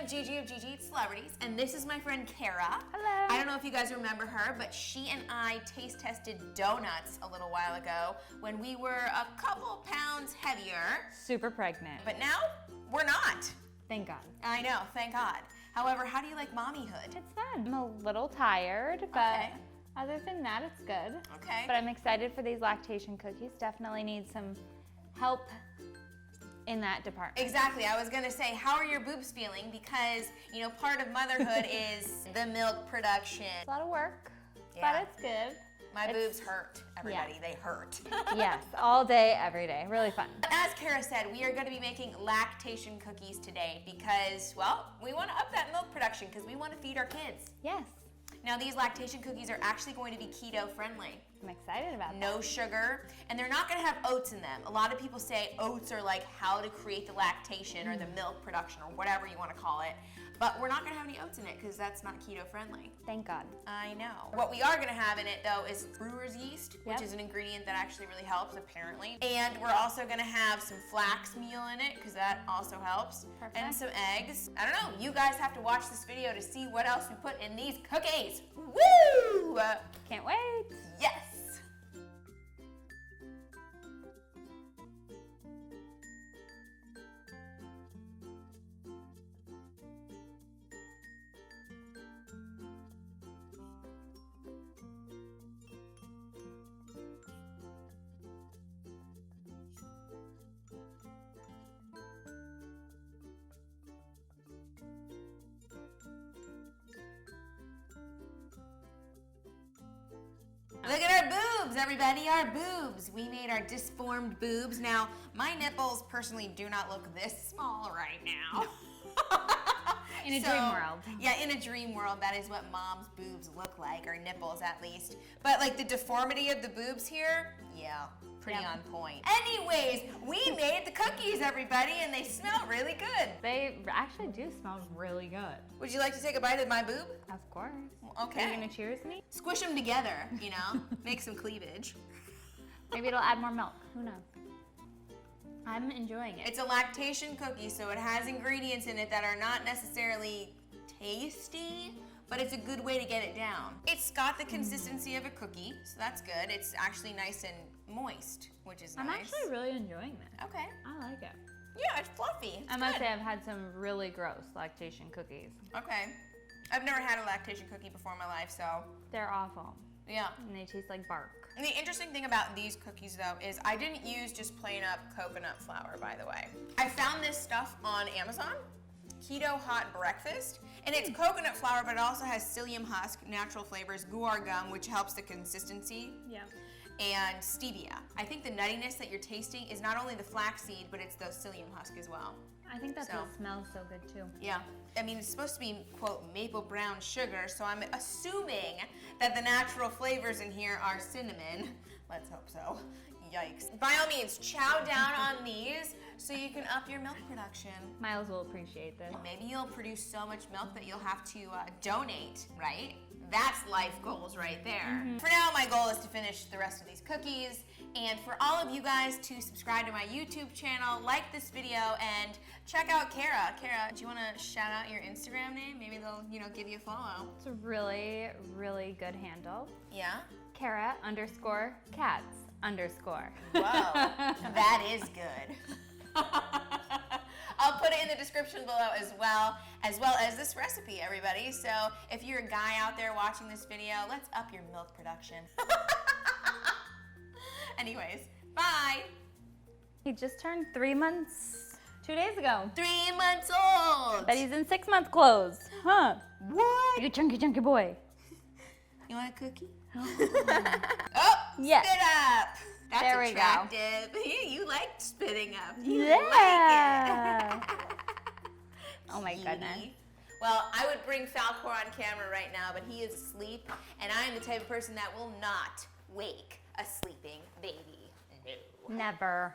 GiGi of GiGi Celebrities, and this is my friend Kara. Hello. I don't know if you guys remember her, but she and I taste tested donuts a little while ago when we were a couple pounds heavier. Super pregnant. But now, we're not. Thank God. I know, thank God. However, how do you like mommyhood? It's fun. I'm a little tired, but other than that, it's good. Okay. But I'm excited for these lactation cookies. Definitely need some help in that department. Exactly. I was gonna say, how are your boobs feeling? Because, you know, part of motherhood is the milk production. It's a lot of work, Yeah. but it's good. My boobs hurt, everybody. Yeah. They hurt. Yes, all day, every day. Really fun. As Kara said, we are going to be making lactation cookies today because, well, we want to up that milk production because we want to feed our kids. Yes, Now, these lactation cookies are actually going to be keto friendly. I'm excited about that. No sugar, and they're not going to have oats in them. A lot of people say oats are like how to create the lactation or the milk production or whatever you want to call it. But we're not going to have any oats in it because that's not keto friendly. Thank God. I know. What we are going to have in it though is Brewer's yeast, which Yep. is an ingredient that actually really helps apparently. And we're also going to have some flax meal in it because that also helps. Perfect. And some eggs. I don't know. You guys have to watch this video to see what else we put in these cookies. Woo! Can't wait. Yes. Look at our boobs, everybody, our boobs. We made our disformed boobs. Now, my nipples personally do not look this small right now. In a dream world. Yeah, in a dream world, that is what mom's boobs look like, or nipples at least. But like the deformity of the boobs here, yeah, pretty Yep. on point. Anyways, we made the cookies, everybody, and they smell really good. They actually do smell really good. Would you like to take a bite of my boob? Of course. Okay. Are you gonna cheers me? Squish them together, you know, make some cleavage. Maybe it'll add more milk. Who knows? I'm enjoying it. It's a lactation cookie, so it has ingredients in it that are not necessarily tasty, but it's a good way to get it down. It's got the consistency of a cookie, so that's good. It's actually nice and moist, which is I'm nice. actually really enjoying this. Okay. I like it. Yeah, it's fluffy. It's I must good. say I've had some really gross lactation cookies. Okay. I've never had a lactation cookie before in my life, so They're awful. yeah. And they taste like bark. And the interesting thing about these cookies, though, is I didn't use just plain up coconut flour, by the way. I found this stuff on Amazon, Keto Hot Breakfast, and it's coconut flour, but it also has psyllium husk, natural flavors, guar gum, which helps the consistency, Yeah. and stevia. I think the nuttiness that you're tasting is not only the flaxseed, but it's the psyllium husk as well. I think that's So. what smells so good too. Yeah. I mean, it's supposed to be, quote, maple brown sugar, so I'm assuming that the natural flavors in here are cinnamon. Let's hope so. Yikes. By all means, chow down on these so you can up your milk production. Miles will appreciate this. Maybe you'll produce so much milk that you'll have to donate, right? That's life goals right there. For now, my goal is to finish the rest of these cookies, and for all of you guys to subscribe to my YouTube channel, like this video, and check out Kara. Kara, do you want to shout out your Instagram name? Maybe they'll, you know, give you a follow. It's a really, really good handle. Yeah? Kara_cats_. Whoa, that is good. I'll put it in the description below as well as this recipe, everybody. So if you're a guy out there watching this video, let's up your milk production. Anyways, bye. He just turned 3 months 2 days ago. 3 months old. But he's in 6-month clothes. Huh? What? You chunky, chunky boy. You want a cookie? Oh, yes. Spit up. That's There we go. attractive. You like spitting up. You Yeah. like it. Oh my goodness. Cutie. Well, I would bring Falcor on camera right now, but he is asleep, and I am the type of person that will not wake a sleeping baby. No. Never.